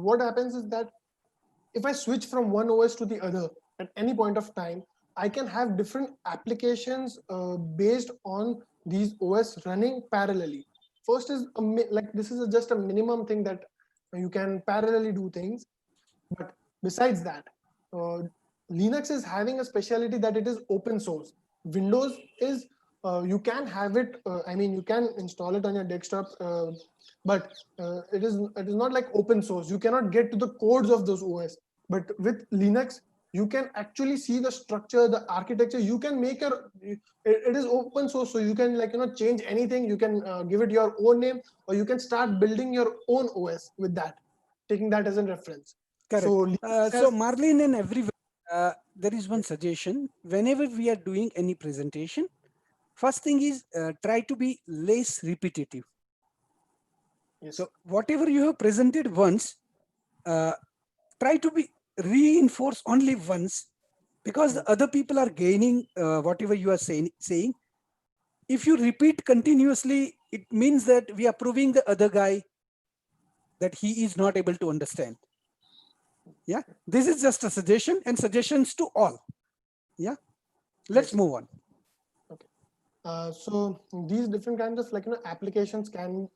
what happens is that if I switch from one OS to the other at any point of time, I can have different applications based on these OS running parallelly. First is like this is just a minimum thing that you can parallelly do things. But besides that, Linux is having a specialty that it is open source. Windows is you can have it. I mean, you can install it on your desktop, but it is not like open source. You cannot get to the codes of those OS. But with Linux, you can actually see the structure, the architecture. You can make it is open source, so you can change anything. You can give it your own name, or you can start building your own OS with that, taking that as a reference. Correct. So So Marlene, and everywhere, there is one suggestion. Whenever we are doing any presentation, first thing is try to be less repetitive. yes. So whatever you have presented once, try to be reinforce only once, because the other people are gaining whatever you are saying. If you repeat continuously, it means that we are proving the other guy that he is not able to understand. Yeah, this is just a suggestion, and suggestions to all. Yeah, let's move on. Okay. So these different kinds of applications can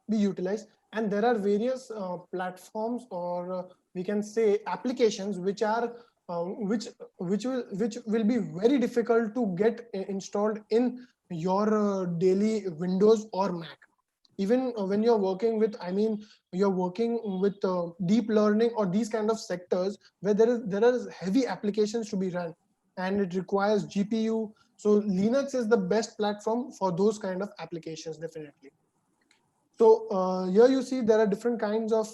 be utilized, and there are various platforms, or we can say applications which are which will be very difficult to get installed in your daily Windows or Mac. Even when you're working with, you're working with deep learning or these kind of sectors where there is heavy applications to be run, and it requires GPU. So Linux is the best platform for those kind of applications, definitely. So here you see there are different kinds of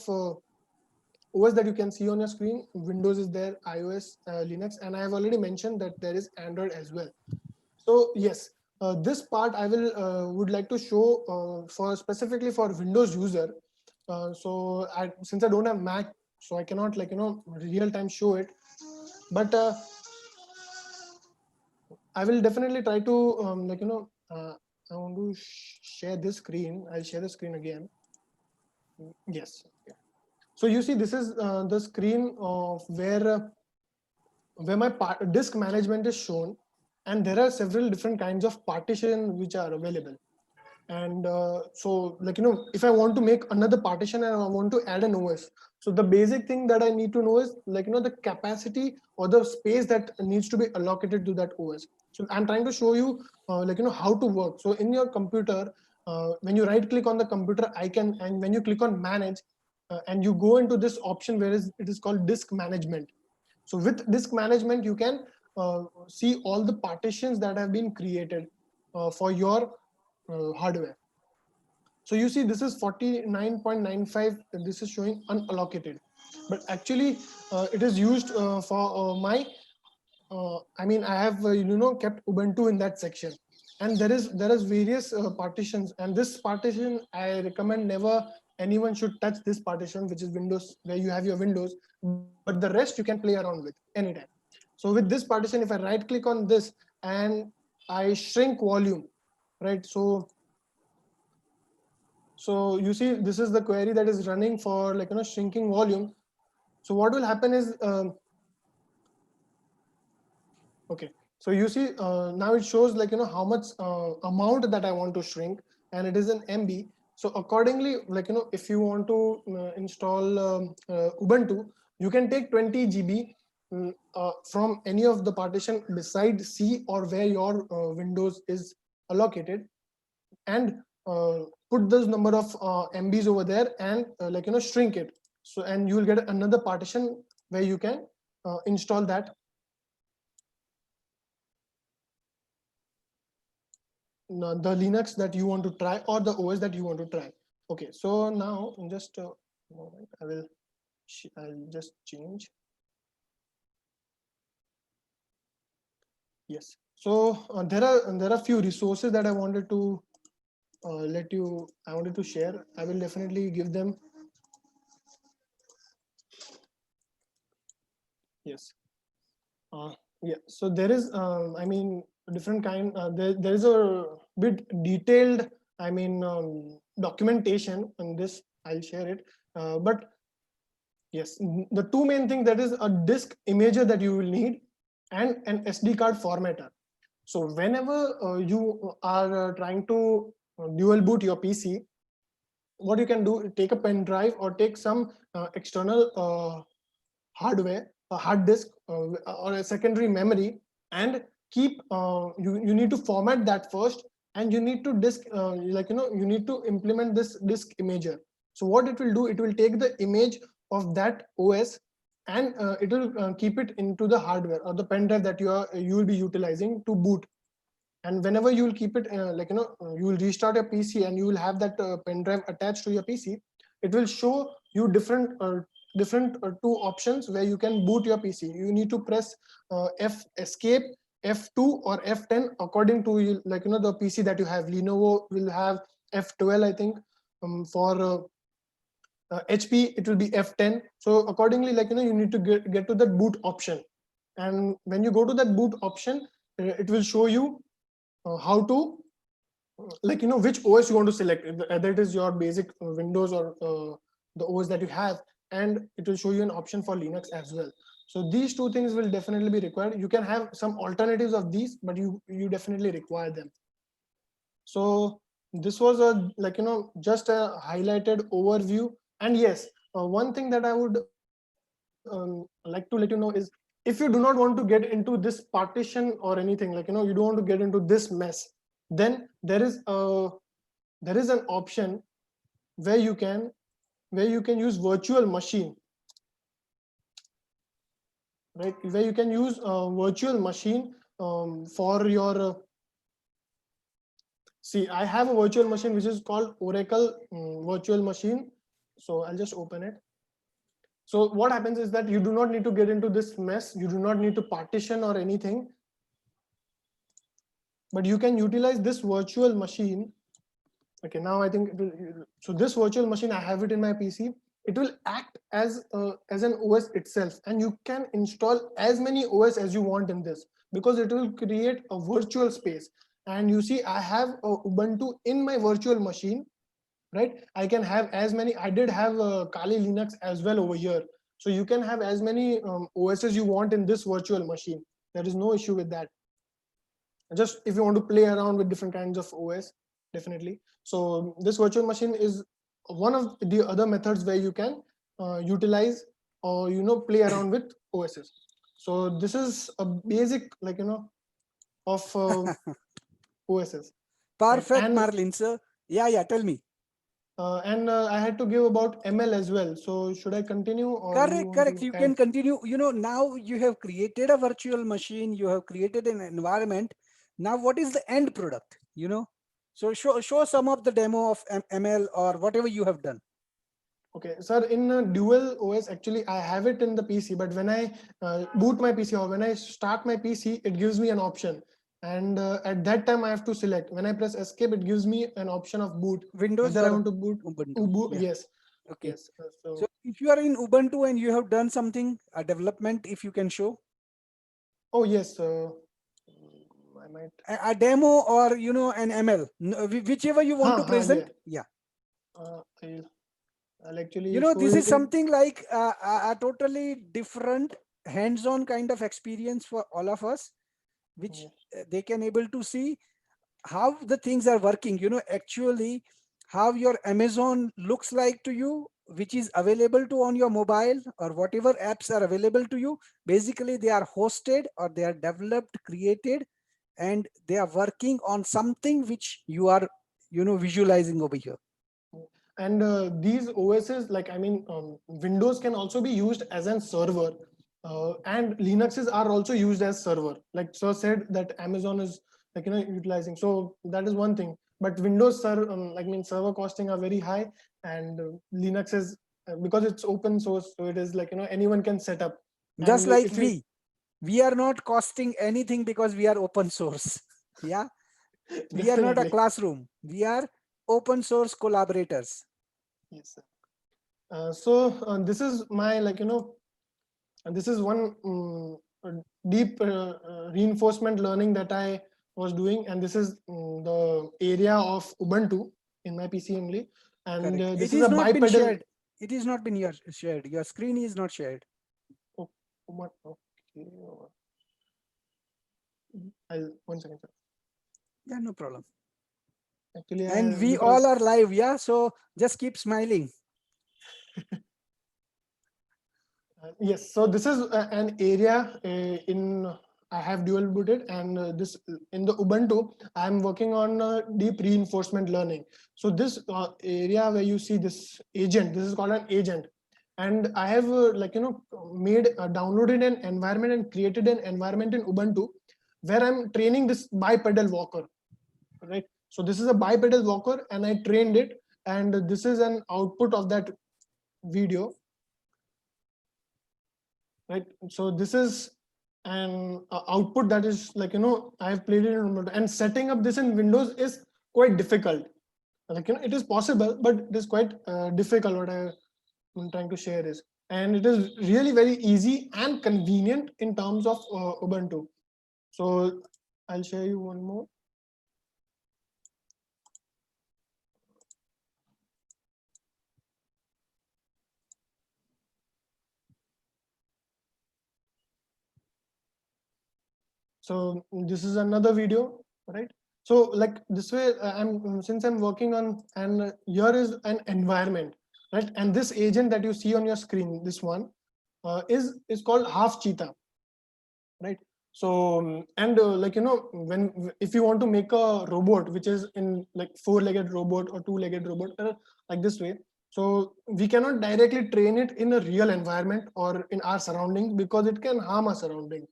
OS that you can see on your screen. Windows is there, iOS, Linux, and I have already mentioned that there is Android as well. So yes, this part I will would like to show for specifically for Windows user. So since I don't have Mac, so I cannot real time show it, but I will definitely try to I want to share this screen. I'll share the screen again. Yes. So you see, this is the screen of where my disk management is shown, and there are several different kinds of partition which are available. And so if I want to make another partition and I want to add an OS, so the basic thing that I need to know is the capacity or the space that needs to be allocated to that OS. So I'm trying to show you how to work. So in your computer, when you right click on the computer icon, and when you click on manage, and you go into this option where it is called disk management. So with disk management, you can see all the partitions that have been created for your hardware. So you see, this is 49.95. This is showing unallocated, but actually it is used for my. I have kept Ubuntu in that section, and there is various partitions, and this partition I recommend never anyone should touch this partition, which is Windows, where you have your Windows, but the rest you can play around with anytime. So with this partition, if I right click on this and I shrink volume, right? So you see, this is the query that is running for shrinking volume. So what will happen is, okay. So you see, now it shows how much amount that I want to shrink, and it is an MB. So accordingly, if you want to install Ubuntu, you can take 20 GB from any of the partition beside C or where your Windows is allocated, and put those number of MBs over there, and shrink it. So, and you will get another partition where you can install that the Linux that you want to try, or the OS that you want to try. Okay, so now just a moment, I'll just change. Yes. So there are few resources that I wanted to I wanted to share. I will definitely give them. Yes. Yeah. So there is different kind. There is a bit detailed documentation on this. I'll share it. But Yes, the two main things, that is a disk imager that you will need and an SD card formatter. So whenever you are trying to dual boot your PC, what you can do, take a pen drive or take some external hardware, a hard disk or a secondary memory, and keep you need to format that first, and you need to disk you need to implement this disk imager. So what it will do, it will take the image of that OS, and it will keep it into the hardware or the pen drive that you will be utilizing to boot. And whenever you will keep it you will restart your PC and you will have that pen drive attached to your PC, it will show you different two options where you can boot your PC. You need to press F escape, F2 or F10 according to the PC that you have. Lenovo will have F12, I think. For HP it will be F10. So accordingly, you need to get to that boot option, and when you go to that boot option, it will show you how to which OS you want to select, either it is your basic Windows or the OS that you have, and it will show you an option for Linux as well. So these two things will definitely be required. You can have some alternatives of these, but you definitely require them. So this was a just a highlighted overview. And yes, one thing that I would like to let you know is, if you do not want to get into this partition or anything, you don't want to get into this mess, then there is an option where you can use virtual machine, right? Where you can use virtual machine for your see, I have a virtual machine which is called Oracle virtual machine. So I'll just open it. So what happens is that you do not need to get into this mess. You do not need to partition or anything, but you can utilize this virtual machine. Okay, now I think so this virtual machine, I have it in my PC. It will act as an OS itself, and you can install as many OS as you want in this, because it will create a virtual space. And you see, I have Ubuntu in my virtual machine, right? I can have as many. I did have Kali Linux as well over here, so you can have as many OSs you want in this virtual machine. There is no issue with that. Just if you want to play around with different kinds of OS, definitely. So this virtual machine is one of the other methods where you can utilize or play around with OSs. So this is a basic of OSs. Perfect, And Marlin sir. Yeah, tell me. I had to give about ML as well. So should I continue, or you want Correct. to You can add? continue. Now you have created a virtual machine, you have created an environment. Now, what is the end product? So show some of the demo of ML or whatever you have done. Okay, sir, in dual OS, actually, I have it in the PC, but when I boot my PC or when I start my PC, it gives me an option. And at that time, I have to select. When I press escape, it gives me an option of boot. Windows Whether I or want to boot, Ubuntu? Yeah. yes, Okay. yes. So if you are in Ubuntu and you have done something, a development, if you can show Oh, yes, I might. a demo or an ML, whichever you want to Yeah. present. Yeah. I'll actually show This you is it. something like a totally different hands-on kind of experience for all of us, which Yes. they can able to see how the things are working, actually how your Amazon looks like to you, which is available to on your mobile or whatever apps are available to you. Basically, they are hosted or they are developed, created, and they are working on something which you are, visualizing over here. And these OSs, Windows can also be used as a server, and Linuxes are also used as server. Like sir said, that Amazon is utilizing. So that is one thing. But Windows server costing are very high, and Linux is because it's open source, so it is anyone can set up. Just And like if you we are not costing anything because we are open source. Yeah, we are not a definitely, classroom, we are open source collaborators. yes, sir. So this is my and this is one deep reinforcement learning that I was doing, and this is the area of Ubuntu in my PC only. And Correct. It this is is a not been bipedal. shared. It is not been shared. Your screen is not shared. Oh, okay. One second, sir. Yeah, no problem. Actually, And we all because are live. Yeah. So just keep smiling. yes, so this is an area in I have dual booted, and this in the Ubuntu I am working on deep reinforcement learning. So this area where you see this agent, this is called an agent, and I have made downloaded an environment and created an environment in Ubuntu where I'm training this bipedal walker, right? So this is a bipedal walker, and I trained it, and this is an output of that video, right? So this is an output that is I have played it in remote, and setting up this in Windows is quite difficult. It is possible, but it is quite difficult. What I'm trying to share is, and it is really very easy and convenient in terms of Ubuntu. So I'll share you one more. So this is another video, right? So like this way, since I'm working on, and here is an environment, right? And this agent that you see on your screen, this one, is called half cheetah, right? So and when if you want to make a robot which is in like four-legged robot or two-legged robot, like this way, so we cannot directly train it in a real environment or in our surroundings because it can harm our surroundings.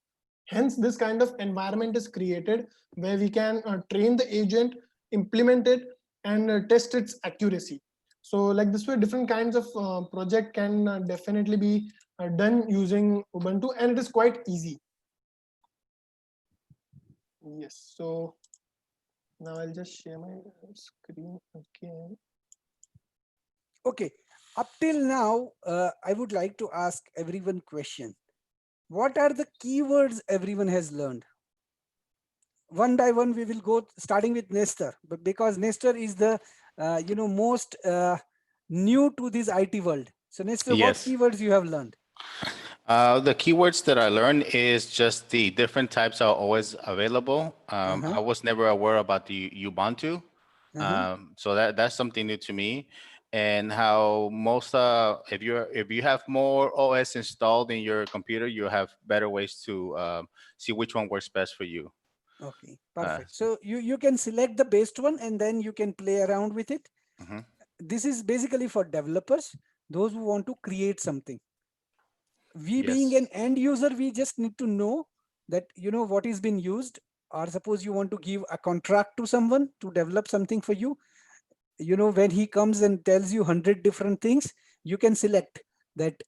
Hence, this kind of environment is created where we can train the agent, implement it, and test its accuracy. So like this way, different kinds of project can definitely be done using Ubuntu, and it is quite easy. Yes, so now I'll just share my screen again. Okay. Up till now, I would like to ask everyone question. What are the keywords everyone has learned? One by one, we will go starting with Nestor, but because Nestor is the most new to this IT world. So Nestor, what Yes. keywords you have learned? The keywords that I learned is just the different types are always available. I was never aware about the Ubuntu, so that's something new to me. And how most if you have more OS installed in your computer, you have better ways to see which one works best for you. Okay, perfect. So you can select the best one and then you can play around with it. Mhm. This is basically for developers, those who want to create something. We being Yes. an end user, we just need to know that what is being used, or suppose you want to give a contract to someone to develop something for you. When he comes and tells you 100 different things, you can select that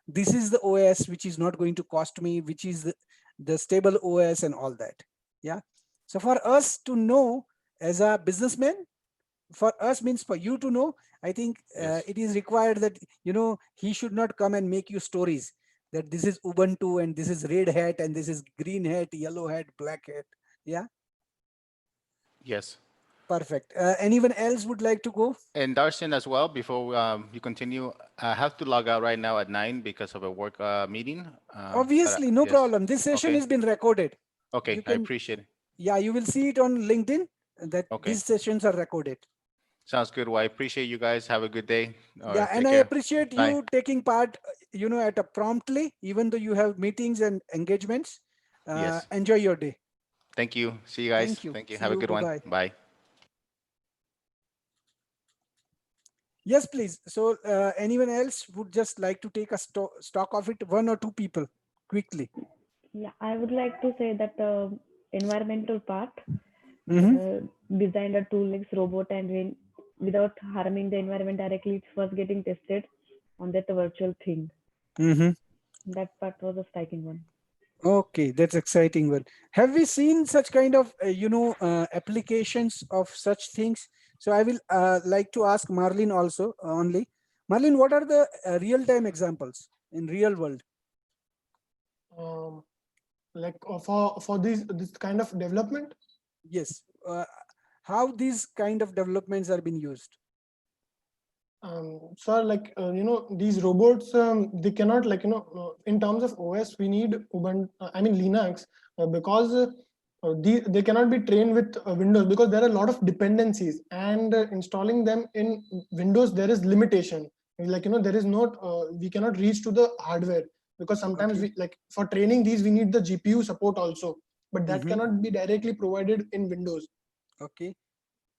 this is the OS which is not going to cost me, which is the stable OS and all that. Yeah. So for us to know, as a businessman, for us means for you to know, I think Yes. it is required that he should not come and make you stories that this is Ubuntu and this is red hat and this is green hat, yellow hat, black hat. Yeah. Yes. Perfect. Anyone else would like to go? And Darcy as well, before you continue, I have to log out right now at 9 because of a work meeting. Obviously, no Yes. problem. This session Okay. has been recorded. You Okay. I can, appreciate it. yeah, you will see it on LinkedIn that Okay. these sessions are recorded. Sounds good. Well, I appreciate you guys. Have a good day. All Yeah, right. and Take I care. appreciate Bye. you taking part, at a promptly, even though you have meetings and engagements. Yes. Enjoy your day. Thank you. See you guys. Thank you. Thank you. See Have a you. good one. Bye-bye. Bye. Yes, please. So anyone else would just like to take a stock of it? One or two people, quickly. Yeah, I would like to say that the environmental part, Mm-hmm. designed a tool like robot and without harming the environment directly, it was getting tested on that virtual thing. Mm-hmm. That part was a striking one. Okay, that's exciting. Well, have we seen such kind of applications of such things? So I will like to ask Marlene also only. Marlene, what are the real-time examples in real world? Like for this kind of development. Yes. How these kind of developments are being used? Sir, like these robots, they cannot in terms of OS, we need Ubuntu, Linux, because they cannot be trained with Windows, because there are a lot of dependencies, and installing them in Windows, there is limitation. There is not we cannot reach to the hardware, because sometimes Okay. we, like, for training these, we need the GPU support also, but that cannot be directly provided in Windows. Okay.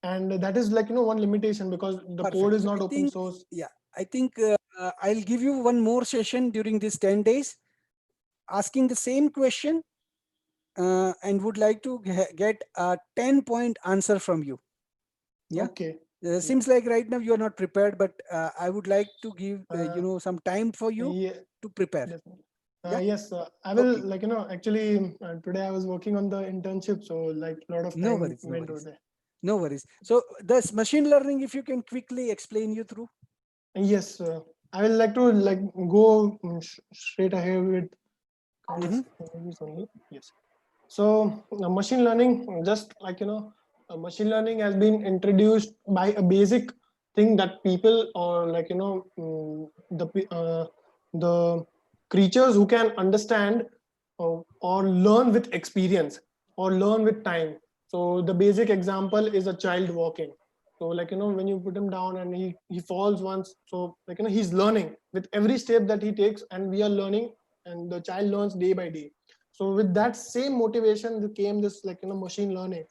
And that is one limitation, because the code Perfect. is So not I open think, source. yeah, I think I'll give you one more session during these 10 days, asking the same question, and would like to get a 10-point answer from you. Yeah. Okay. Seems like right now you are not prepared, but I would like to give some time for you Yeah, to prepare. definitely. Yeah. Yes, I will, Okay. actually, today I was working on the internship, so like a lot of No time worries. No went over worries. there. No worries. So this machine learning, if you can quickly explain you through. Yes, I will like to go straight ahead with couple of overviews only. Yes. So machine learning, just machine learning has been introduced by a basic thing that people, or the creatures who can understand, or learn with experience, or learn with time. So the basic example is a child walking. So when you put him down and he falls once, so he's learning with every step that he takes, and we are learning, and the child learns day by day. So with that same motivation came this machine learning,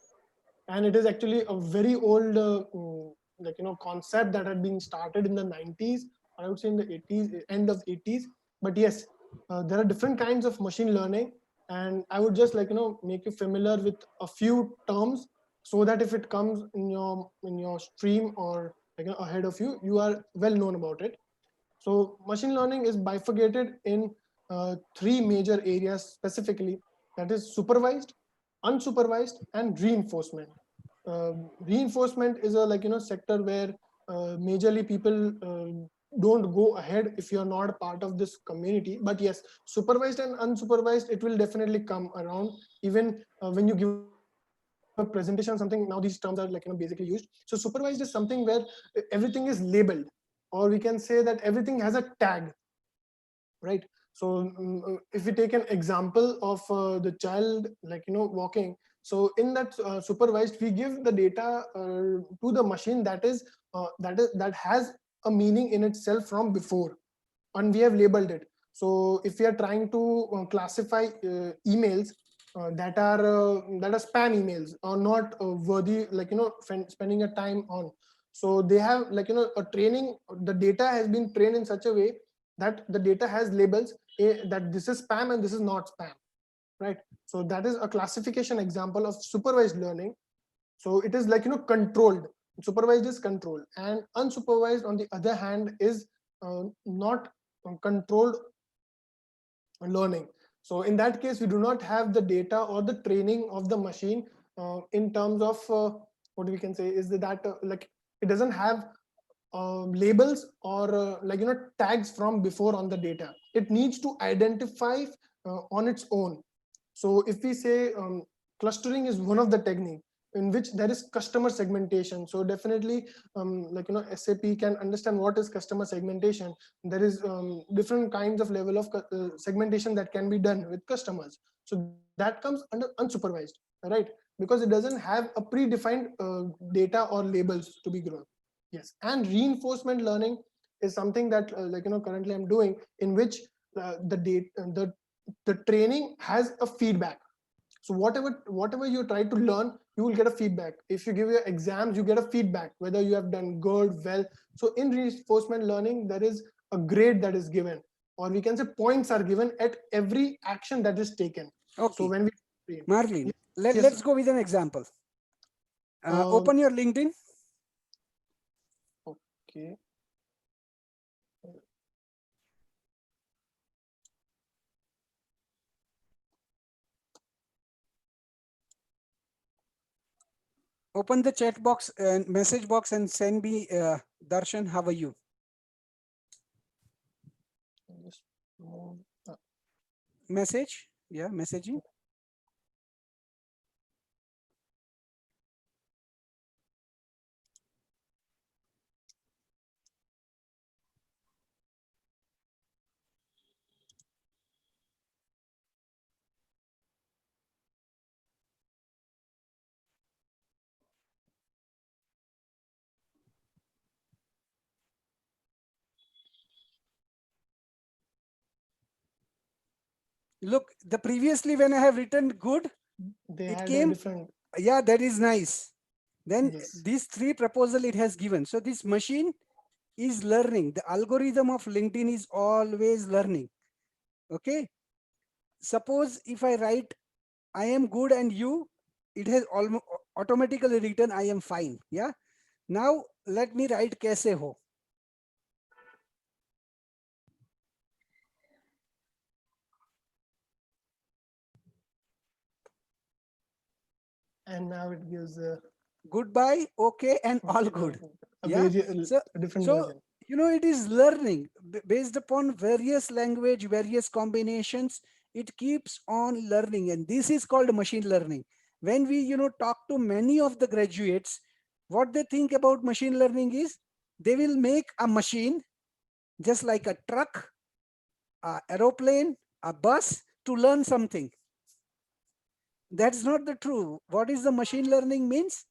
and it is actually a very old concept that had been started in the 90s, I would say in the 80s, end of 80s. But yes, there are different kinds of machine learning, and I would just make you familiar with a few terms, so that if it comes in your stream, or ahead of you, you are well known about it. So machine learning is bifurcated in three major areas specifically, that is supervised, unsupervised, and reinforcement. Reinforcement is a sector where majorly people don't go ahead if you're not a part of this community. But yes, supervised and unsupervised, it will definitely come around. Even when you give a presentation or something, now these terms are basically used. So supervised is something where everything is labeled, or we can say that everything has a tag, right? So if we take an example of the child walking, so in that supervised, we give the data to the machine that has a meaning in itself from before, and we have labeled it. So if we are trying to classify emails that are spam emails, or not worthy spending a time on, so they have a training, the data has been trained in such a way that the data has labels, that this is spam and this is not spam, right? So that is a classification example of supervised learning. So it is controlled. Supervised is controlled, and unsupervised on the other hand is not controlled learning. So in that case, we do not have the data or the training of the machine in terms of what we can say is that it doesn't have labels, or tags from before on the data. It needs to identify on its own. So if we say clustering is one of the technique in which there is customer segmentation. So definitely SAP can understand what is customer segmentation. There is different kinds of level of segmentation that can be done with customers. So that comes under unsupervised, right? Because it doesn't have a predefined data or labels to be grown. Yes, and reinforcement learning is something that currently I'm doing, in which the training has a feedback. So whatever you try to learn, you will get a feedback. If you give your exams, you get a feedback whether you have done good, well. So in reinforcement learning, there is a grade that is given, or we can say points are given at every action that is taken. So Okay. when we train, Marlene, yes, sir. let's go with an example. Um, Open your LinkedIn. okay. Open the chat box and message box and send me, Darshan, how are you? Just move, Message. Yeah, messaging. Look, the previously when I have written good, They it had came. a different. Yeah, that is nice. Then Yes. these three proposal it has given. So this machine is learning. The algorithm of LinkedIn is always learning. Okay. Suppose if I write, I am good and you, it has almost automatically written, I am fine. Yeah. Now let me write kaise ho. And now it gives Goodbye, okay, and all okay, good. a, Yeah. a different So version. it is learning based upon various language, various combinations. It keeps on learning, and this is called machine learning. When we talk to many of the graduates, what they think about machine learning is they will make a machine just like a truck, a aeroplane, a bus to learn something. That's not the true. What is the machine learning means?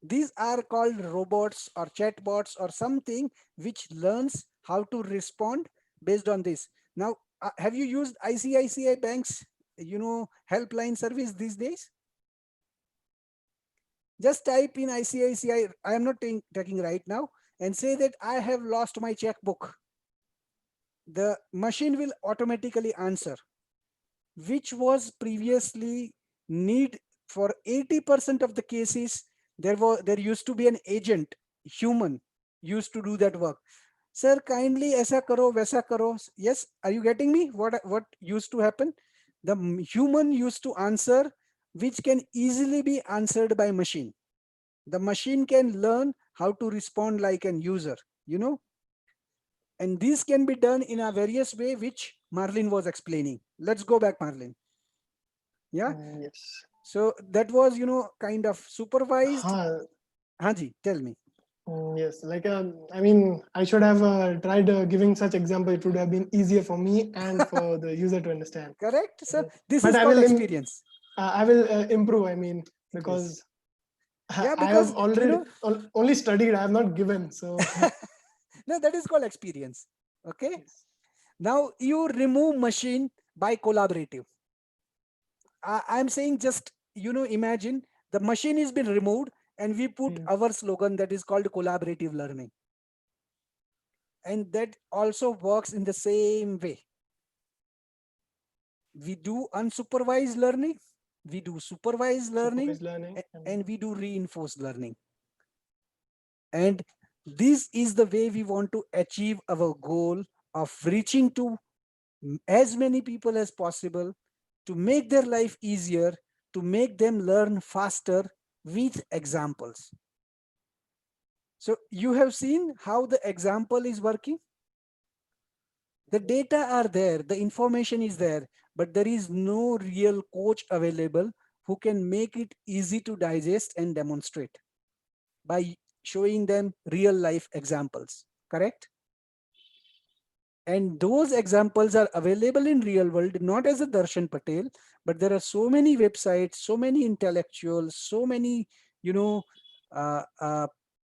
These are called robots or chatbots or something which learns how to respond based on this. Now, have you used ICICI Bank's helpline service these days? Just type in ICICI. I am not taking right now, and say that I have lost my checkbook. The machine will automatically answer, which was previously need. For 80% of the cases, there used to be an agent, human, used to do that work. Sir, kindly aisa karo, vaisa karo. Yes, are you getting me? What used to happen? The human used to answer, which can easily be answered by machine. The machine can learn how to respond like an user, and this can be done in a various way, which Marlin was explaining. Let's go back, Marlin. Yeah. Yes. So that was, kind of supervised. Huh. Haji, tell me. Yes, like I mean, I should have tried giving such example. It would have been easier for me and for the user to understand. Correct. So this But is called experience. I will improve. I mean, Yes. because Yeah, I because have already only studied. I have not given. So no, that is called experience. Okay. yes. Now you remove machine by collaborative. I'm saying just imagine the machine is been removed and we put our slogan that is called collaborative learning. And that also works in the same way. We do unsupervised learning, we do supervised learning, and we do reinforced learning. And this is the way we want to achieve our goal of reaching to as many people as possible, to make their life easier, to make them learn faster with examples. So you have seen how the example is working. The data are there, the information is there, but there is no real coach available who can make it easy to digest and demonstrate by showing them real life examples, correct? And those examples are available in real world, not as a Darshan Patel, but there are so many websites, so many intellectuals, so many, uh, uh,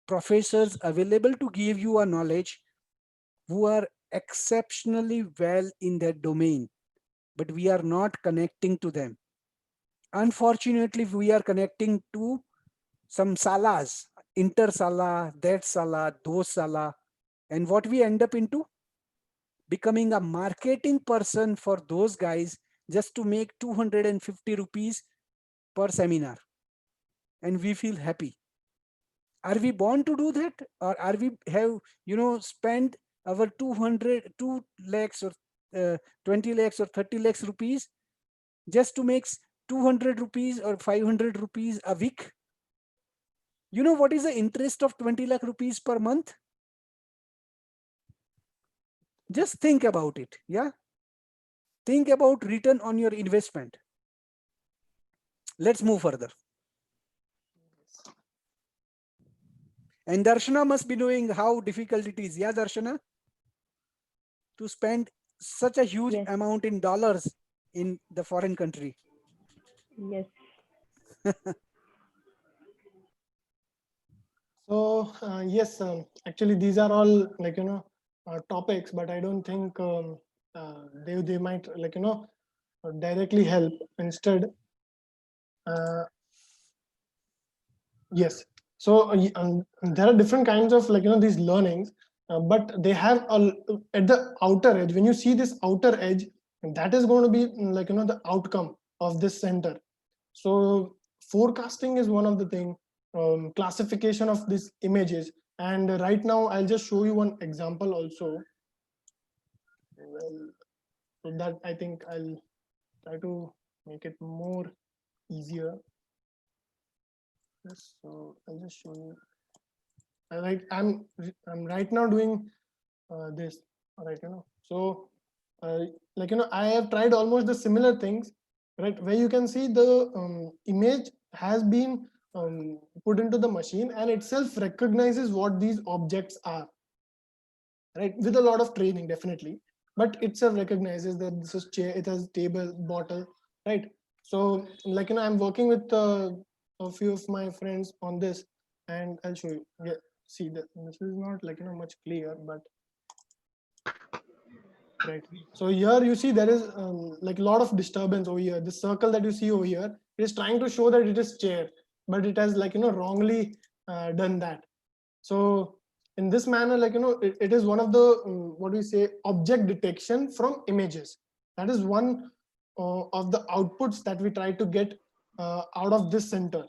professors available to give you a knowledge who are exceptionally well in their domain, but we are not connecting to them. Unfortunately, we are connecting to some salas, inter sala, that sala, those sala, and what we end up into? Becoming a marketing person for those guys just to make 250 rupees per seminar. And we feel happy. Are we born to do that? Or are we have, spent our 2 lakhs or 20 lakhs or 30 lakhs rupees just to make 200 rupees or 500 rupees a week? You know what is the interest of 20 lakh rupees per month? Just think about it. Yeah. Think about return on your investment. Let's move further. And Darshana must be knowing how difficult it is. Yeah, Darshana? To spend such a huge amount in dollars in the foreign country. Yes. So yes, actually these are all like topics, but I don't think they might directly help instead. Yes. So there are different kinds of these learnings, but they have at the outer edge. When you see this outer edge, that is going to be the outcome of this center. So forecasting is one of the thing. Classification of these images, and right now I'll just show you one example also. Well, so that I think I'll try to make it more easier. Yes, so I'll just show you. I'm right now doing this, right? So I have tried almost the similar things, right? Where you can see the image has been put into the machine and itself recognizes what these objects are, right? With a lot of training, definitely, but itself recognizes that this is chair, it has table, bottle, right? So I'm working with a few of my friends on this, and I'll show you. Yeah, see that this is not much clear, but right. So here you see there is a lot of disturbance over here. The circle that you see over here, it is trying to show that it is chair, but it has wrongly done that. So in this manner, it is one of the what do we say, object detection from images. That is one of the outputs that we try to get out of this center.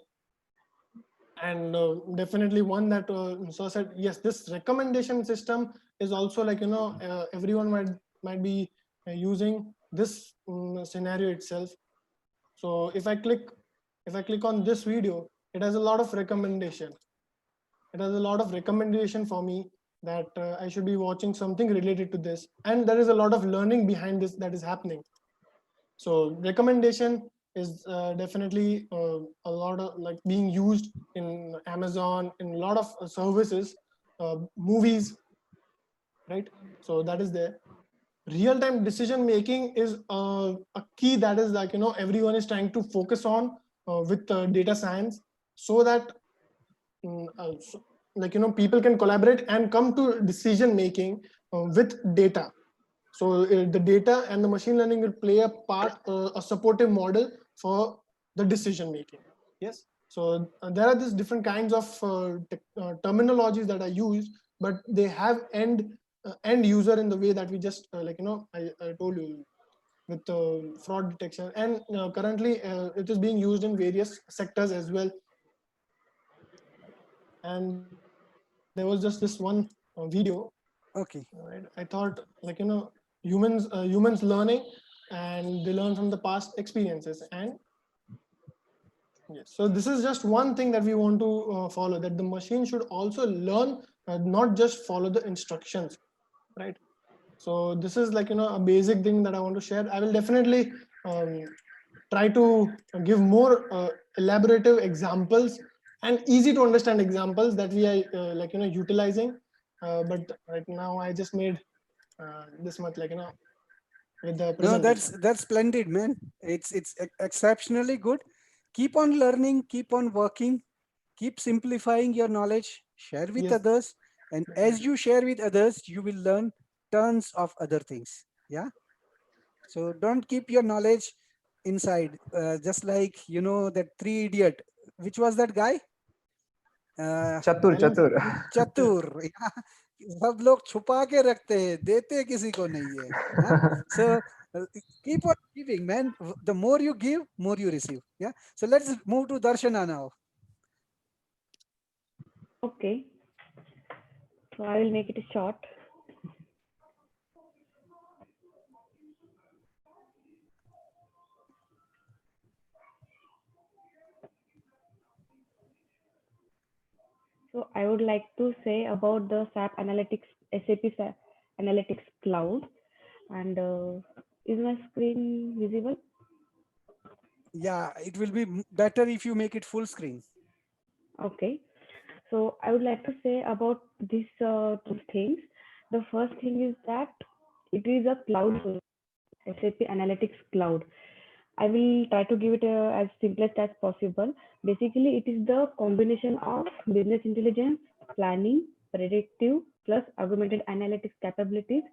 And definitely one that so said, yes, this recommendation system is also everyone might be using this scenario itself. So if I click on this video, it has a lot of recommendation. It has a lot of recommendation for me that I should be watching something related to this, and there is a lot of learning behind this that is happening. So recommendation is definitely a lot of being used in Amazon, in a lot of services, movies, right? So that is there. Real-time decision making is a key that is everyone is trying to focus on with data science, so that people can collaborate and come to decision making with data. So the data and the machine learning will play a part, a supportive model for the decision making. Yes. So there are these different kinds of terminologies that are used, but they have end user in the way that we just I told you, with fraud detection, and currently it is being used in various sectors as well. And there was just this one video. Okay. Right? I thought humans learning, and they learn from the past experiences. And yes, so this is just one thing that we want to follow, that the machine should also learn, not just follow the instructions, right? So this is a basic thing that I want to share. I will definitely try to give more elaborative examples and easy to understand examples that we are utilizing. But right now I just made this much with the No, presentation. that's splendid, man. It's exceptionally good. Keep on learning, keep on working, keep simplifying your knowledge, share with Yes, others, and as definitely. you share with others, you will learn tons of other things. Yeah. So don't keep your knowledge inside. Just like that Three Idiot. Which was that guy? चतुर Balance. चतुर चतुर. सब लोग छुपा के रखते हैं, देते किसी को नहीं है. Yeah. So keep on giving, man. The more you give, more you receive. Yeah. So let's move to Darshana now. Okay, so I will make it short. So I would like to say about the SAP Analytics, SAP SAP Analytics Cloud. And is my screen visible? Yeah, it will be better if you make it full screen. Okay. So I would like to say about these two things. The first thing is that it is a cloud solution, SAP Analytics Cloud. I will try to give it as simplest as possible. Basically, it is the combination of business intelligence, planning, predictive, plus augmented analytics capabilities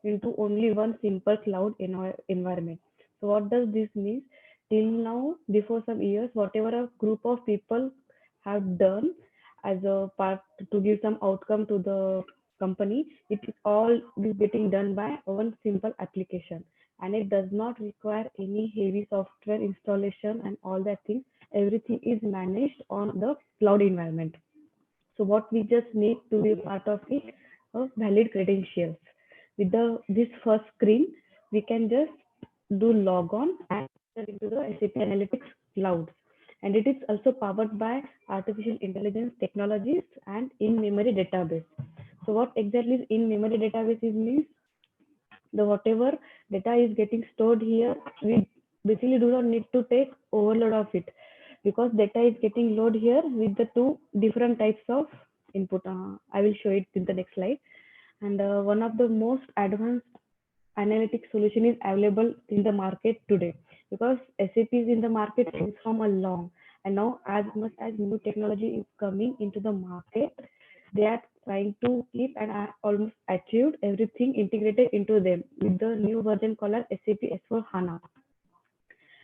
into only one simple cloud environment. So what does this mean? Till now, before some years, whatever a group of people have done as a part to give some outcome to the company, it is all is getting done by one simple application, and it does not require any heavy software installation and all that things. Everything is managed on the cloud environment. So what we just need to be part of it, valid credentials. With this first screen, we can just do log on and enter into the SAP Analytics Cloud. And it is also powered by artificial intelligence technologies and in-memory database. So what exactly is in-memory database is means the whatever data is getting stored here, we basically do not need to take overload of it, because data is getting loaded here with the two different types of input. I will show it in the next slide. And one of the most advanced analytics solution is available in the market today, because SAP is in the market since from a long, and now as much as new technology is coming into the market, they are trying to keep and are almost achieved everything integrated into them with the new version called as SAP S4 HANA.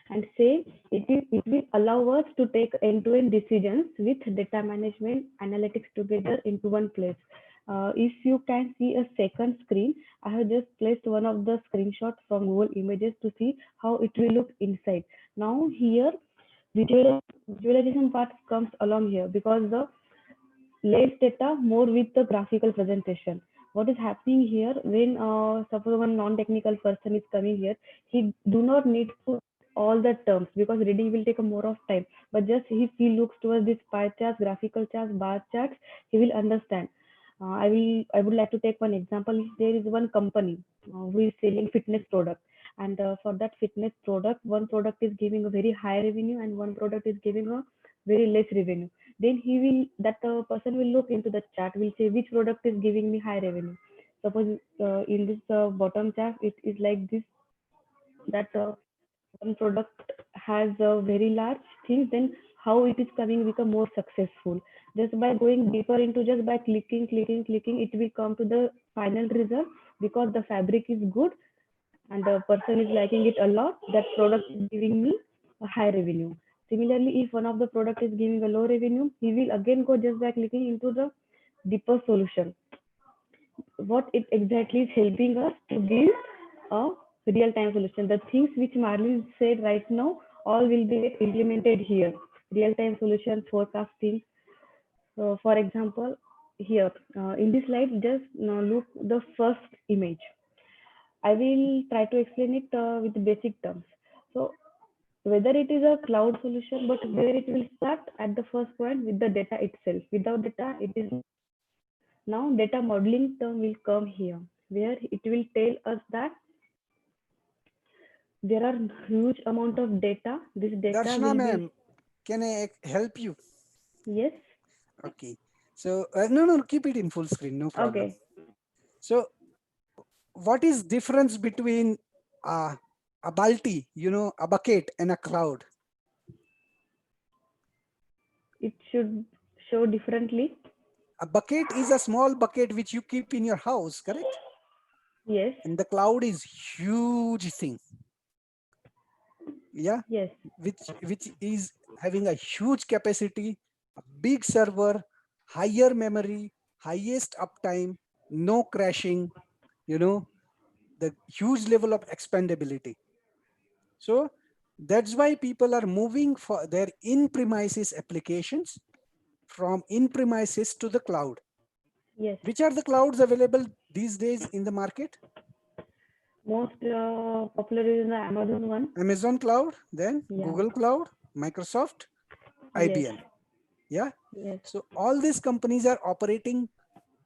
And say it will allow us to take end-to-end decisions with data management analytics together into one place. If you can see a second screen, I have just placed one of the screenshots from Google Images to see how it will look inside. Now here, visualization part comes along here, because the less data, more with the graphical presentation. What is happening here when suppose one non-technical person is coming here, he do not need to all the terms, because reading will take a more of time. But just if he looks towards this pie charts, graphical charts, bar charts, he will understand. I would like to take one example. If there is one company who is selling fitness product, and for that fitness product, one product is giving a very high revenue and one product is giving a very less revenue, then that person will look into the chart, will say which product is giving me high revenue. Suppose in this bottom chart it is like this, that one product has a very large thing, then how it is coming become more successful. Just by going deeper into, just by clicking, it will come to the final result, because the fabric is good and the person is liking it a lot, that product is giving me a high revenue. Similarly, if one of the product is giving a low revenue, he will again go just by clicking into the deeper solution. What it exactly is helping us to give a real-time solution. The things which Marlene said right now, all will be implemented here. Real-time solutions, forecasting. So for example, here in this slide, just look the first image. I will try to explain it with basic terms. So whether it is a cloud solution, but where it will start at the first point with the data itself. Without data, it is now data modeling term will come here, where it will tell us that there are huge amount of data. This data Darshana will ma'am, be, can I help you? yes, Okay. So no, keep it in full screen, no problem. okay. So what is difference between a balti, a bucket, and a cloud? It should show differently. A bucket is a small bucket which you keep in your house, correct? Yes. And the cloud is huge thing. Yeah. Yes. Which is having a huge capacity, a big server, higher memory, highest uptime, no crashing, the huge level of expandability. So that's why people are moving for their in-premises applications from in-premises to the cloud. Yes. Which are the clouds available these days in the market? Most popular is the Amazon one. Amazon Cloud, then Yeah. Google Cloud, Microsoft, Yes. IBM. Yeah. Yes. So all these companies are operating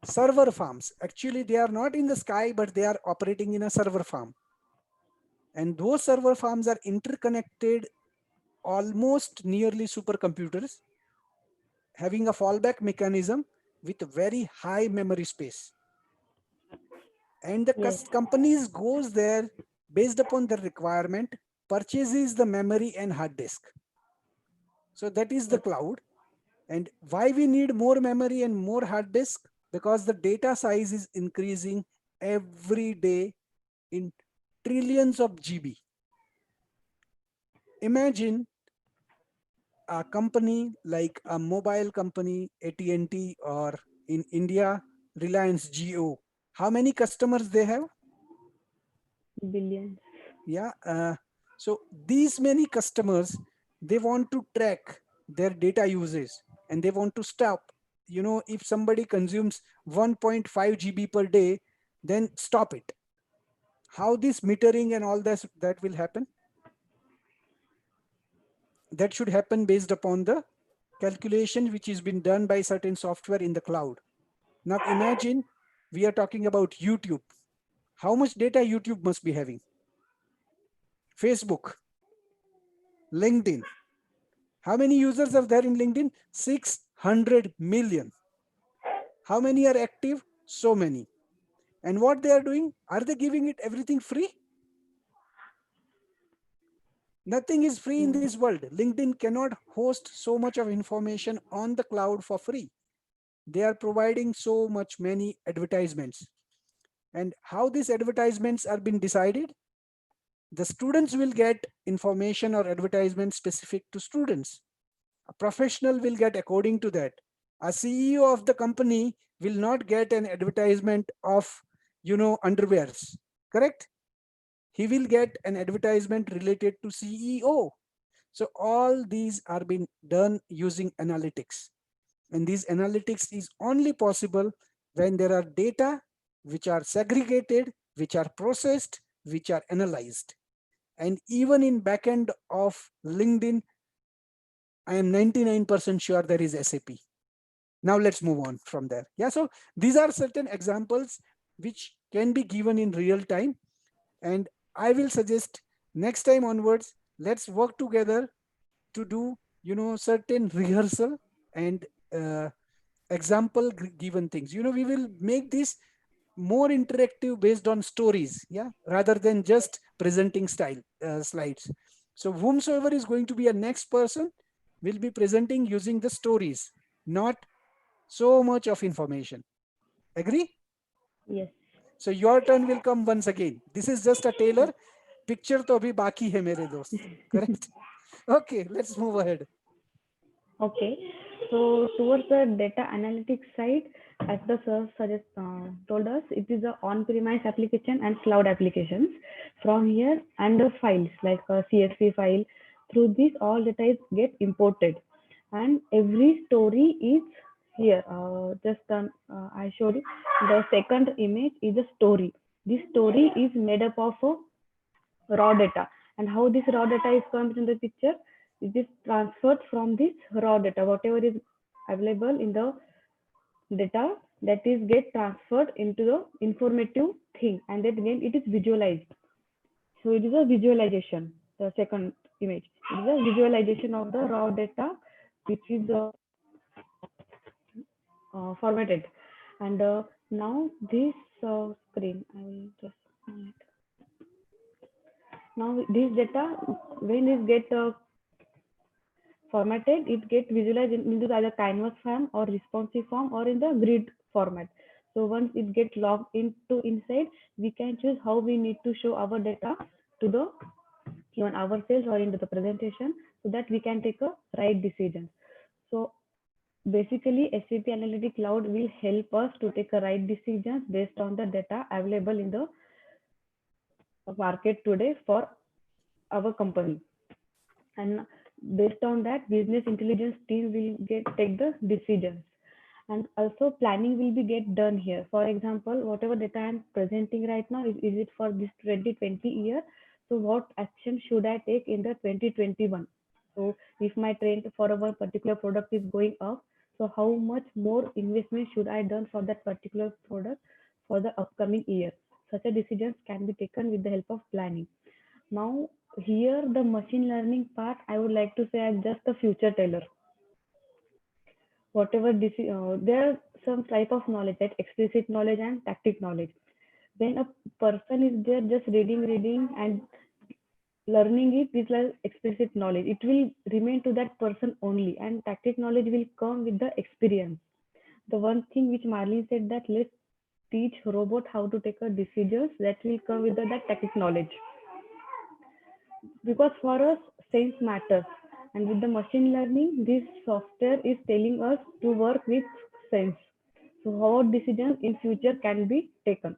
server farms. Actually, they are not in the sky, but they are operating in a server farm. And those server farms are interconnected, almost nearly supercomputers, having a fallback mechanism with very high memory space. And the Yes. companies goes there based upon their requirement, purchases the memory and hard disk. So that is the Yes. cloud. And why we need more memory and more hard disk? Because the data size is increasing every day in trillions of GB. Imagine a company like a mobile company, AT&T, or in India, Reliance Jio. How many customers they have? Billions. Yeah. So these many customers, they want to track their data uses and they want to stop. If somebody consumes 1.5 GB per day, then stop it. How this metering and all that will happen? That should happen based upon the calculation which has been done by certain software in the cloud. Now imagine we are talking about YouTube. How much data YouTube must be having? Facebook, LinkedIn. How many users are there in LinkedIn? 600 million. How many are active? So many. And what they are doing? Are they giving it everything free? Nothing is free in this world. LinkedIn cannot host so much of information on the cloud for free. They are providing so much many advertisements. And how these advertisements are being decided? The students will get information or advertisement specific to students. A professional will get according to that. A CEO of the company will not get an advertisement of, underwears, correct? He will get an advertisement related to CEO. So all these are being done using analytics. And these analytics is only possible when there are data which are segregated, which are processed, which are analyzed. And even in backend of LinkedIn, I am 99% sure there is SAP. Now let's move on from there. Yeah, so these are certain examples which can be given in real time. And I will suggest next time onwards, let's work together to do, certain rehearsal and example given things. We will make this more interactive based on stories, yeah, rather than just presenting style slides. So whomsoever is going to be a next person will be presenting using the stories, not so much of information. Agree? Yes. So your turn will come once again. This is just a trailer. Picture to abhi baki hai mere dost. Correct? Okay, let's move ahead. Okay. So towards the data analytics side, as the sir told us, it is the on-premise application and cloud applications. From here, and the files like a CSV file, through this all data is get imported, and every story is here. I showed you the second image is a story. This story is made up of raw data, and how this raw data is comes in the picture, it is transferred from this raw data, whatever is available in the data, that is get transferred into the informative thing, and then again it is visualized. So it is a visualization. The second image, it is a visualization of the raw data which is formatted. And now this screen, I will just now this data, when it get formatted, it gets visualized into either canvas form or responsive form or in the grid format. So once it gets logged into inside, we can choose how we need to show our data to the even ourselves or into the presentation, so that we can take a right decision. So basically, SAP Analytics Cloud will help us to take a right decisions based on the data available in the market today for our company. And based on that, business intelligence team will take the decisions. And also planning will be get done here. For example, whatever data I'm presenting right now, is it for this 2020 year? So what action should I take in the 2021? So if my trend for a particular product is going up, so how much more investment should I done for that particular product for the upcoming year? Such a decisions can be taken with the help of planning. Now, here the machine learning part, I would like to say I'm just a future teller. There are some type of knowledge, like explicit knowledge and tactic knowledge. When a person is there just reading and learning it is like explicit knowledge, it will remain to that person only, and tactic knowledge will come with the experience. The one thing which Marlene said, that let's teach robot how to take a decisions that will come with that technical knowledge. Because for us, sense matters. And with the machine learning, this software is telling us to work with sense. So how decisions in future can be taken.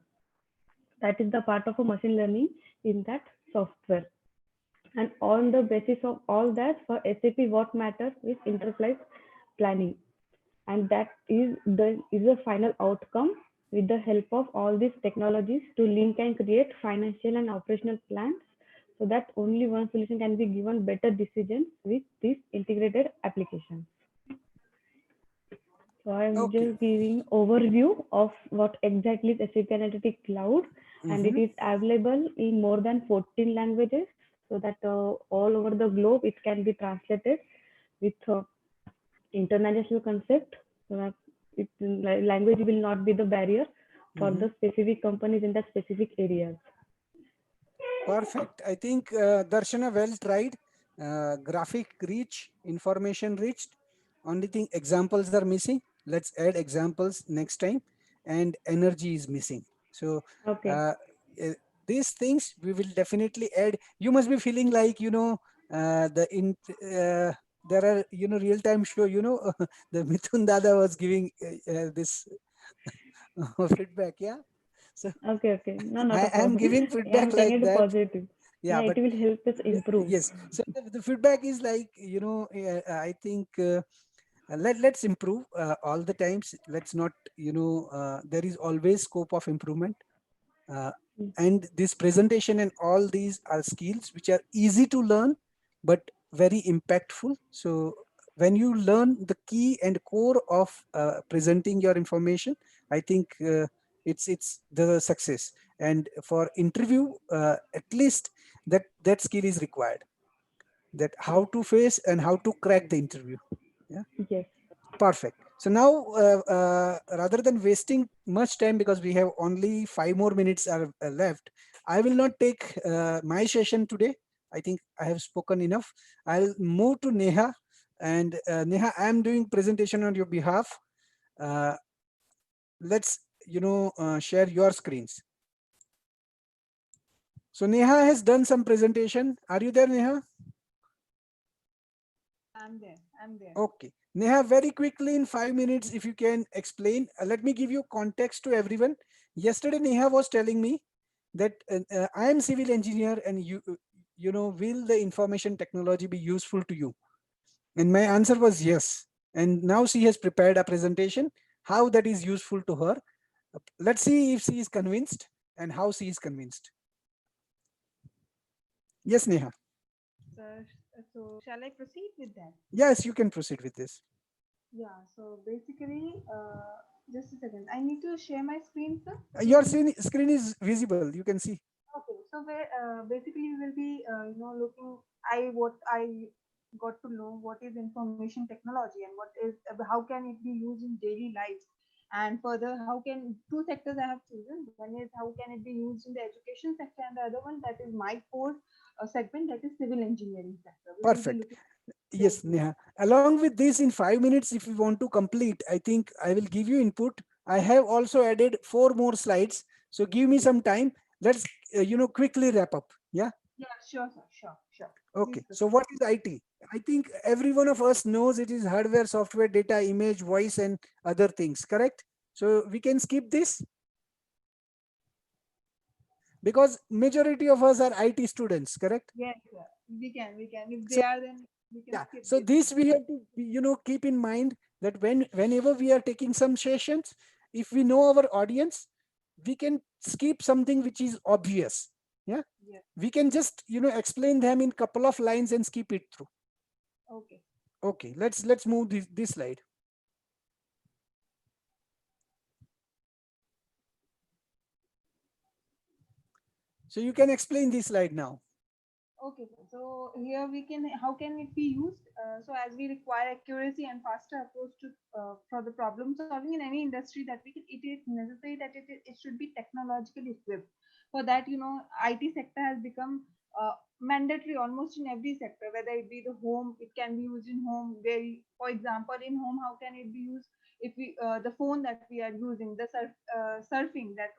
That is the part of a machine learning in that software. And on the basis of all that, for SAP, what matters is enterprise planning. And that is the final outcome with the help of all these technologies to link and create financial and operational plans so that only one solution can be given better decisions with this integrated application. So I'm Okay. just giving overview of what exactly is SAP Analytics Cloud, and it is available in more than 14 languages, so that all over the globe it can be translated with international concept. So that language will not be the barrier for the specific companies in that specific areas. Perfect. I think Darshana, well tried. Graphic rich, information rich. Only thing examples are missing. Let's add examples next time. And energy is missing. So Okay. These things we will definitely add. You must be feeling like, there are, real time show, the Mithun Dada was giving this feedback. Yeah. So Okay. No, not a I am problem. giving Yeah, I'm feedback saying like it that. positive. Yeah, Yeah, it but will help us improve. yes. So the feedback is like, I think let's improve all the times. Let's not, there is always scope of improvement. Uh, and this presentation and all these are skills which are easy to learn, but very impactful. So when you learn the key and core of presenting your information, I think it's the success. And for interview, at least that skill is required. That how to face and how to crack the interview. Yeah. Yes. Perfect. So now, rather than wasting much time, because we have only 5 more minutes are left, I will not take my session today. I think I have spoken enough. I'll move to Neha, and Neha, I am doing presentation on your behalf. Uh, let's share your screens. So Neha has done some presentation. Are you there, Neha? I'm there. Okay. Neha, very quickly in 5 minutes, if you can explain, let me give you context to everyone. Yesterday, Neha was telling me that I am civil engineer and will the information technology be useful to you? And my answer was yes. And now she has prepared a presentation, how that is useful to her. Let's see if she is convinced and how she is convinced. Yes, Neha. So shall I proceed with that? Yes, you can proceed with this. Yeah. So basically, just a second. I need to share my screen, sir. Your screen is visible. You can see. Okay. So where basically we will be, looking. What I got to know what is information technology and what is how can it be used in daily lives, and further how can two sectors I have chosen. One is how can it be used in the education sector, and the other one that is my core segment, that is civil engineering sector. We will be Perfect. looking. Yes, Neha. Along with this, in 5 minutes, if you want to complete, I think I will give you input. I have also added 4 more slides. So give me some time. Let's, quickly wrap up. Yeah. Yeah, sure, sir. Sure. Please Okay. So proceed. what is IT? I think every one of us knows it is hardware, software, data, image, voice, and other things. Correct? So we can skip this because majority of us are IT students. Correct? Yes, sir. We can. If So they are, then we can yeah, skip so this. this we have to keep in mind that whenever we are taking some sessions, if we know our audience, we can skip something which is obvious. Yeah, Yes. we can just explain them in couple of lines and skip it through. Okay. Okay, let's move this slide. So you can explain this slide now. Okay, sir. So here we can, how can it be used? So as we require accuracy and faster approach to for the problem solving in any industry that we can, it is necessary that it should be technologically equipped. For that, IT sector has become mandatory almost in every sector, whether it be the home, it can be used in home. For example, in home, how can it be used? if we the phone that we are using, the surfing, that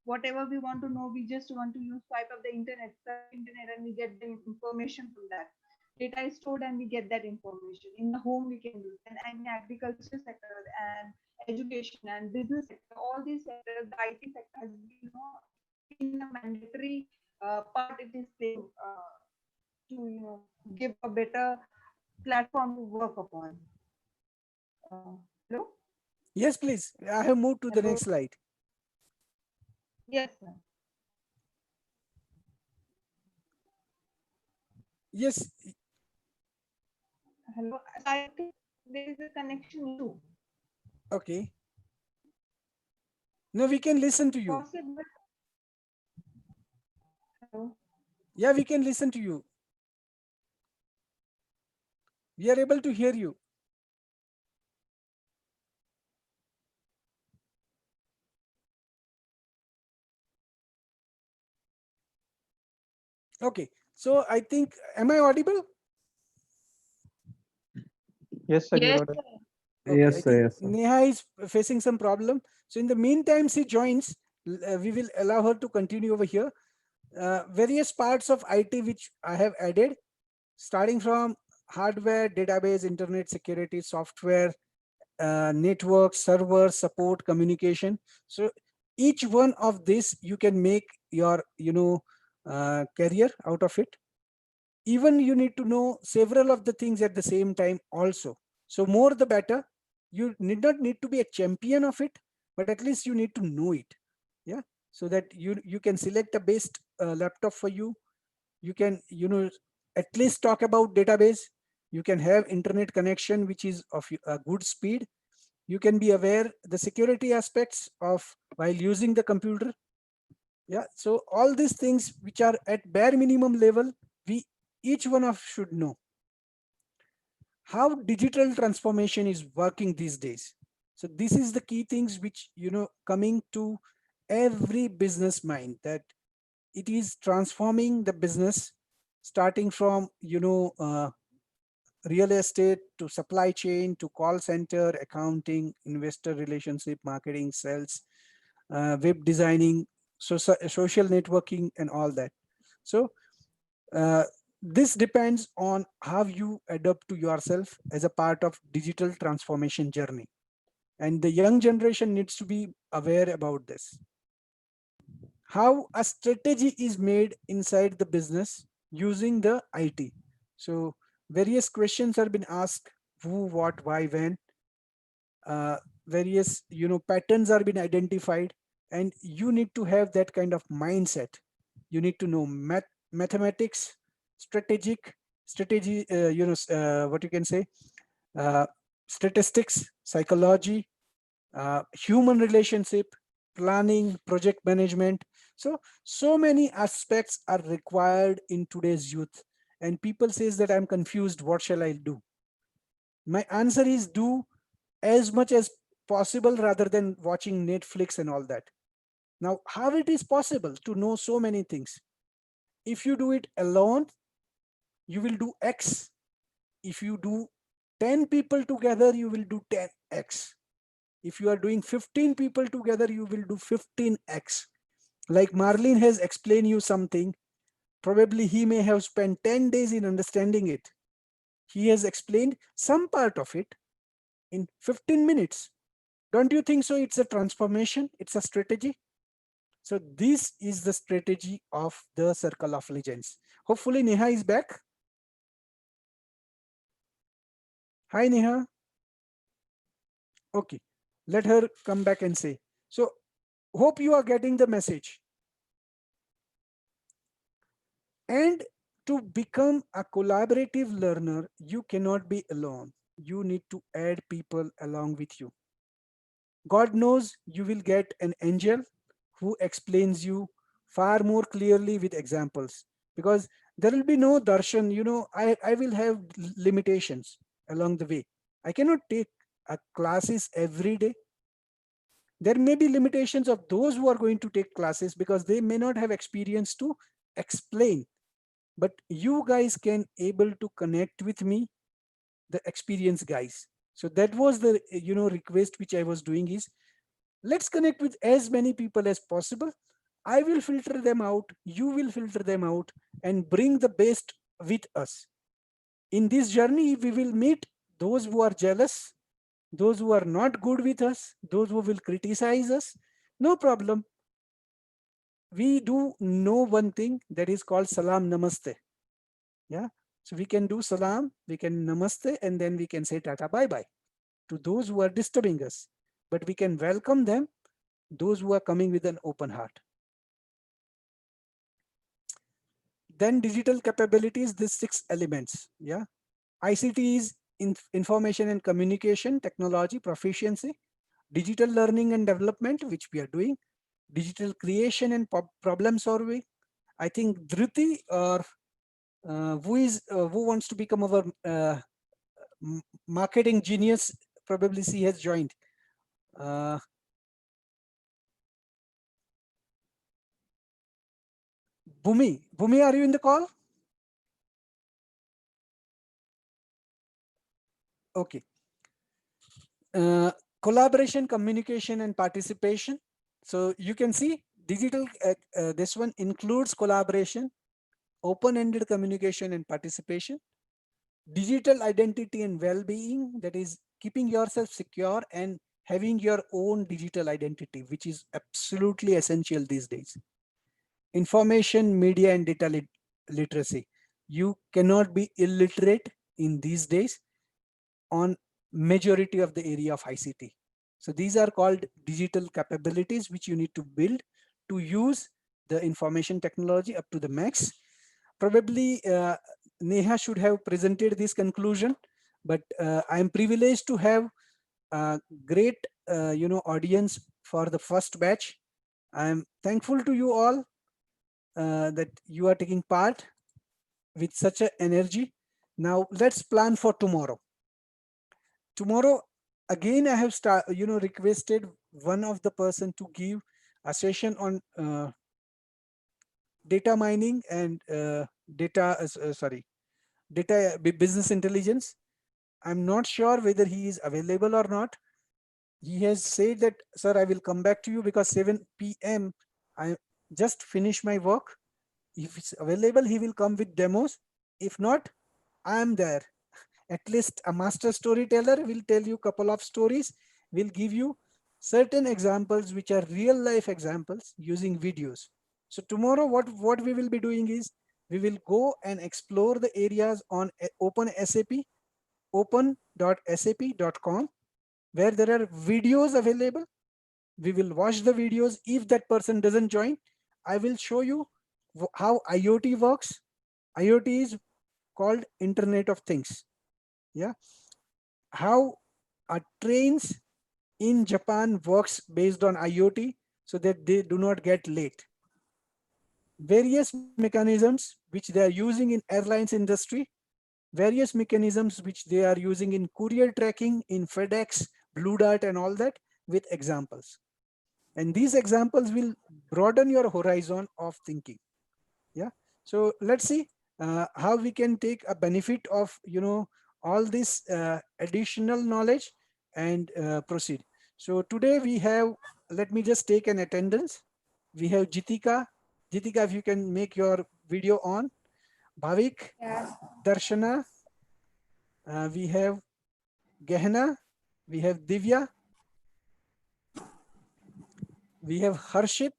whatever we want to know, we just want to use swipe of the internet, surf internet, and we get the information from that. Data is stored and we get that information. In the home we can use, and in agriculture sector and education and business sector, all these sectors, the IT sector has been, in a mandatory part it is playing to give a better platform to work upon. Hello? Yes, please. I have moved to the Hello? next slide. Yes, sir. Yes. Hello. I think there is a connection issue. Okay. No, we can listen to you. Possible. Hello. Yeah, we can listen to you. We are able to hear you. Okay. So I think, am I audible? Yes, sir. Yes, You're audible. Okay, Yes, I sir. think Yes, sir. Neha is facing some problem. So in the meantime, she joins. We will allow her to continue over here. Various parts of IT which I have added, starting from hardware, database, internet security, software, network, server, support, communication. So each one of this you can make your career out of it. Even you need to know several of the things at the same time also. So more the better. You need not need to be a champion of it, but at least you need to know it. Yeah, so that you can select the best laptop for you. You can at least talk about database. You can have internet connection which is of a good speed. You can be aware the security aspects of while using the computer. Yeah, so all these things which are at bare minimum level, we each one of should know how digital transformation is working these days. So this is the key things which coming to every business mind, that it is transforming the business, starting from real estate to supply chain to call center, accounting, investor relationship, marketing, sales, web designing, social networking, and all that. So uh, this depends on how you adapt to yourself as a part of digital transformation journey. And the young generation needs to be aware about this. How a strategy is made inside the business using the IT. So various questions have been asked: who, what, why, when. Various patterns are being identified, and you need to have that kind of mindset. You need to know mathematics, strategy, what you can say, uh, statistics, psychology, human relationship, planning, project management. So many aspects are required in today's youth, and people says that I'm confused, what shall I do? My answer is do as much as possible rather than watching Netflix and all that. Now, how it is possible to know so many things? If you do it alone, you will do X. If you do 10 people together, you will do 10X. If you are doing 15 people together, you will do 15X. Like Marlene has explained you something, probably he may have spent 10 days in understanding it. He has explained some part of it in 15 minutes. Don't you think so? It's a transformation, it's a strategy. So this is the strategy of the circle of legends. Hopefully Neha is back. Hi Neha. Okay, let her come back and say. So hope you are getting the message. And to become a collaborative learner, you cannot be alone. You need to add people along with you. God knows you will get an angel who explains you far more clearly with examples, because there will be no darshan. I will have limitations along the way. I cannot take classes every day. There may be limitations of those who are going to take classes because they may not have experience to explain, but you guys can able to connect with me, the experienced guys. So that was the request which I was doing is, let's connect with as many people as possible. I will filter them out, you will filter them out, and bring the best with us. In this journey, we will meet those who are jealous, those who are not good with us, those who will criticize us. No problem. We do know one thing that is called salam namaste. Yeah. So we can do salam, we can namaste, and then we can say tata bye bye to those who are disturbing us. But we can welcome them, those who are coming with an open heart. Then digital capabilities, these 6 elements. Yeah. ICT is information and communication technology proficiency, digital learning and development, which we are doing, digital creation and problem solving. I think Dhruti or who wants to become our marketing genius, probably she has joined. Bhumi, are you in the call? Okay. Collaboration, communication, and participation. So you can see digital, this one includes collaboration, open-ended communication and participation, digital identity and well-being, that is keeping yourself secure and having your own digital identity, which is absolutely essential these days. Information, media, and data literacy. You cannot be illiterate in these days on majority of the area of ICT. So these are called digital capabilities which you need to build to use the information technology up to the max. Probably Neha should have presented this conclusion, but I am privileged to have a great audience for the first batch. I am thankful to you all that you are taking part with such an energy. Now let's plan for tomorrow. Tomorrow, again, I have requested one of the person to give a session on data mining and data business intelligence. I'm not sure whether he is available or not. He has said that, sir, I will come back to you because 7 p.m. I just finish my work. If it's available, he will come with demos. If not, I am there. At least a master storyteller will tell you a couple of stories, will give you certain examples which are real life examples using videos. So tomorrow what we will be doing is we will go and explore the areas on Open SAP, open.sap.com, where there are videos available. We will watch the videos. If that person doesn't join, I will show you how IoT works. IoT is called Internet of Things. Yeah. How trains in Japan works based on IoT so that they do not get late. Various mechanisms which they are using in airlines industry, various mechanisms which they are using in courier tracking, in FedEx, Blue Dart and all that, with examples. And these examples will broaden your horizon of thinking. Yeah. So let's see how we can take a benefit of all this additional knowledge and proceed. So today we have, let me just take an attendance. We have Jitika. Jitika, if you can make your video on. Bhavik, Yes. Darshana, we have Gehna, we have Divya, we have Harshit,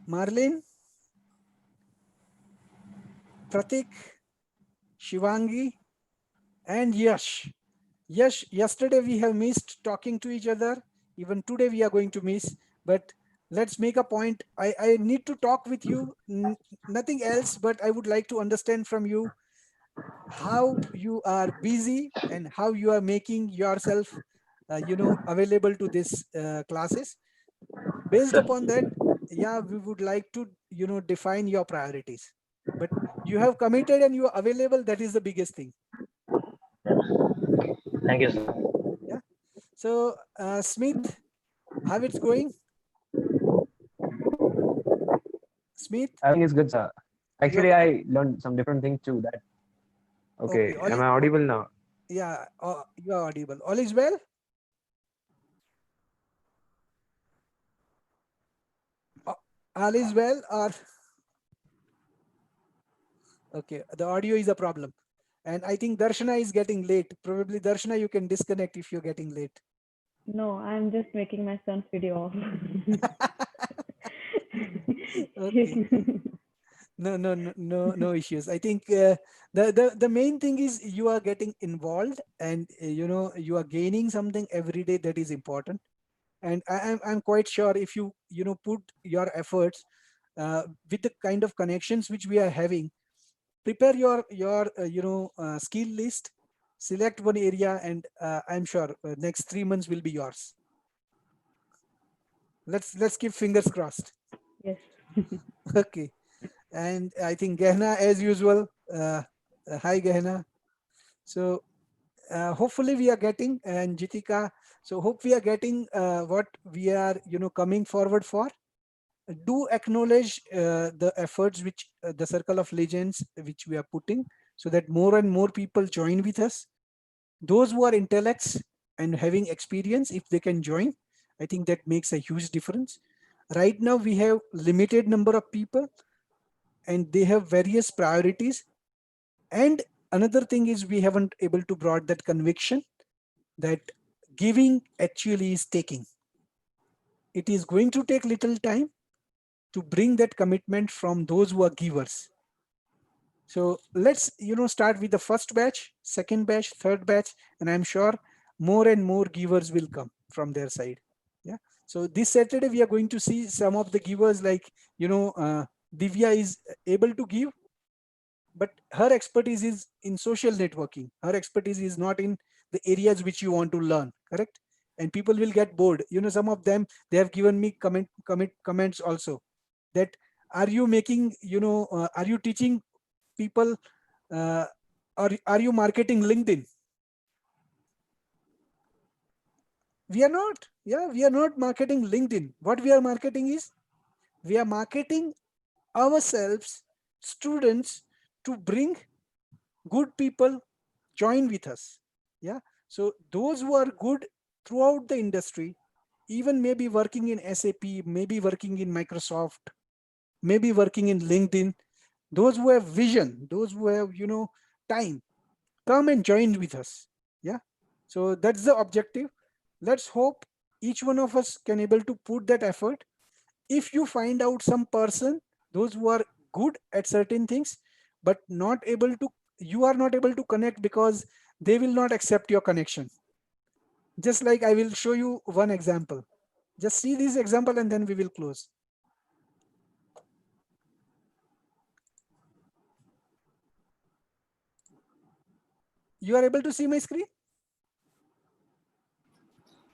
Marlene, Pratik, Shivangi, and Yash. Yash, yesterday we have missed talking to each other. Even today we are going to miss, but let's make a point. I need to talk with you, nothing else, but I would like to understand from you how you are busy and how you are making yourself, available to this classes. Based upon that, yeah, we would like to, define your priorities. But you have committed and you are available. That is the biggest thing. Thank you, sir. Yeah. So, Smith, how it's going? Smith? I think it's good, sir. You're, Actually, I learned some different things too. That okay? okay. Am I audible now? Yeah, you are audible. All is well? Uh, All is well, or okay, the audio is a problem. And I think Darshana is getting late. Probably Darshana, you can disconnect if you're getting late. No, I'm just making my son's video off. Okay. No issues. I think the main thing is you are getting involved, and you are gaining something every day that is important. And I'm quite sure if you put your efforts with the kind of connections which we are having, prepare your skill list, select one area, and I'm sure next 3 months will be yours. Let's keep fingers crossed. Yes. Okay. And I think Gehna, as usual, hi Gehna. So hopefully we are getting, and Jitika, so hope we are getting what we are coming forward for. Do acknowledge the efforts which the Circle of Legends which we are putting, so that more and more people join with us. Those who are intellects and having experience, if they can join, I think that makes a huge difference. Right now we have limited number of people, and they have various priorities. And another thing is we haven't able to brought that conviction that giving actually is taking. It is going to take little time to bring that commitment from those who are givers. So let's start with the first batch, second batch, third batch, and I'm sure more and more givers will come from their side. Yeah. So this Saturday we are going to see some of the givers, like Divya is able to give, but her expertise is in social networking. Her expertise is not in the areas which you want to learn, correct? And people will get bored. Some of them, they have given me comments also, that are you making, are you teaching people, uh, or are you marketing LinkedIn? We are not. Yeah, we are not marketing LinkedIn. What we are marketing is, we are marketing ourselves, students, to bring good people join with us. Yeah. So those who are good throughout the industry, even maybe working in SAP, maybe working in Microsoft, maybe working in LinkedIn, those who have vision, those who have time, come and join with us. Yeah. So that's the objective. Let's hope each one of us can able to put that effort. If you find out some person, those who are good at certain things, but not able to, you are not able to connect because they will not accept your connection. Just like I will show you one example. Just see this example and then we will close. You are able to see my screen?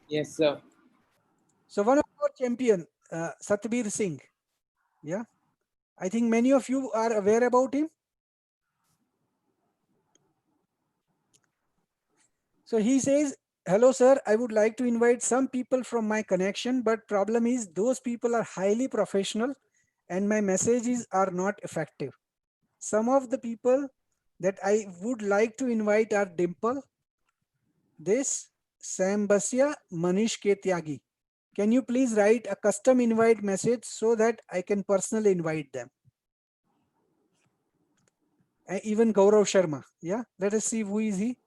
Yes, sir. So one of our champion, Satbir Singh. Yeah. I think many of you are aware about him. So he says, hello, sir. I would like to invite some people from my connection, but problem is those people are highly professional and my messages are not effective. Some of the people that I would like to invite are Dimple, this, Sam Basya, Manish K. Tyagi. Can you please write a custom invite message so that I can personally invite them? And even Gaurav Sharma. Yeah, let us see who is he.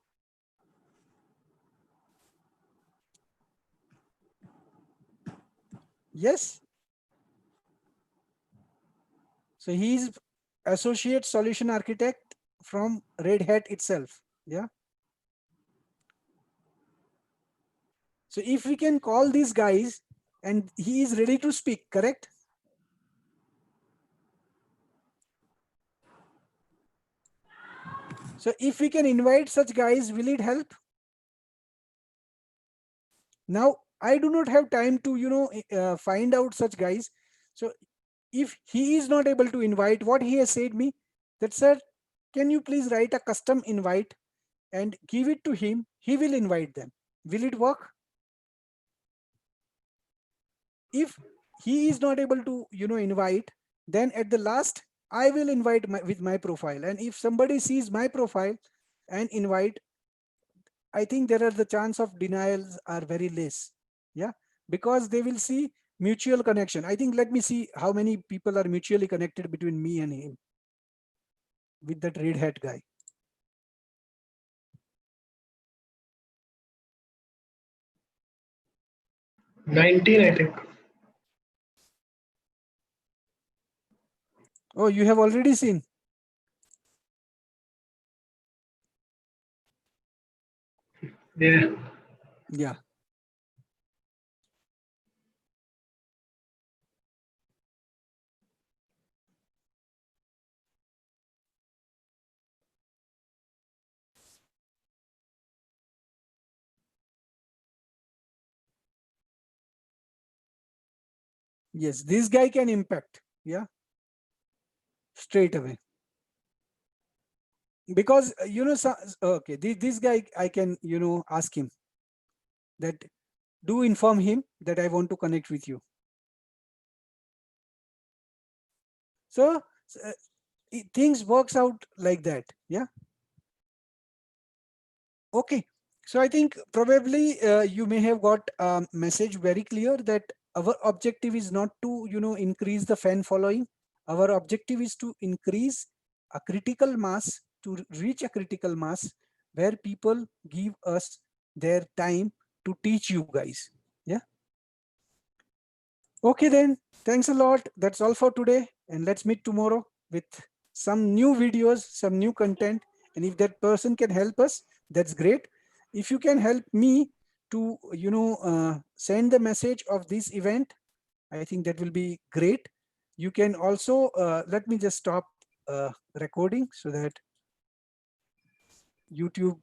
Yes. So he is associate solution architect from Red Hat itself. Yeah. So if we can call these guys and he is ready to speak, correct? So if we can invite such guys, will it help? Now, I do not have time to, find out such guys. So if he is not able to invite, what he has said me, that sir, can you please write a custom invite and give it to him? He will invite them. Will it work? If he is not able to invite, then at the last I will invite with my profile, and if somebody sees my profile and invite, I think there are the chance of denials are very less. Yeah, because they will see mutual connection. I think, let me see how many people are mutually connected between me and him with that red hat guy. I think. Oh, you have already seen. Yeah. Yeah. Yes, this guy can impact. Yeah. Straight away. Because okay, this guy, I can ask him that, do inform him that I want to connect with you. So things works out like that. Yeah. Okay. So I think probably you may have got a message very clear that our objective is not to increase the fan following. Our objective is to increase a critical mass, to reach a critical mass where people give us their time to teach you guys. Yeah. Okay then. Thanks a lot. That's all for today. And let's meet tomorrow with some new videos, some new content. And if that person can help us, that's great. If you can help me to, send the message of this event, I think that will be great. You can also, let me just stop recording so that YouTube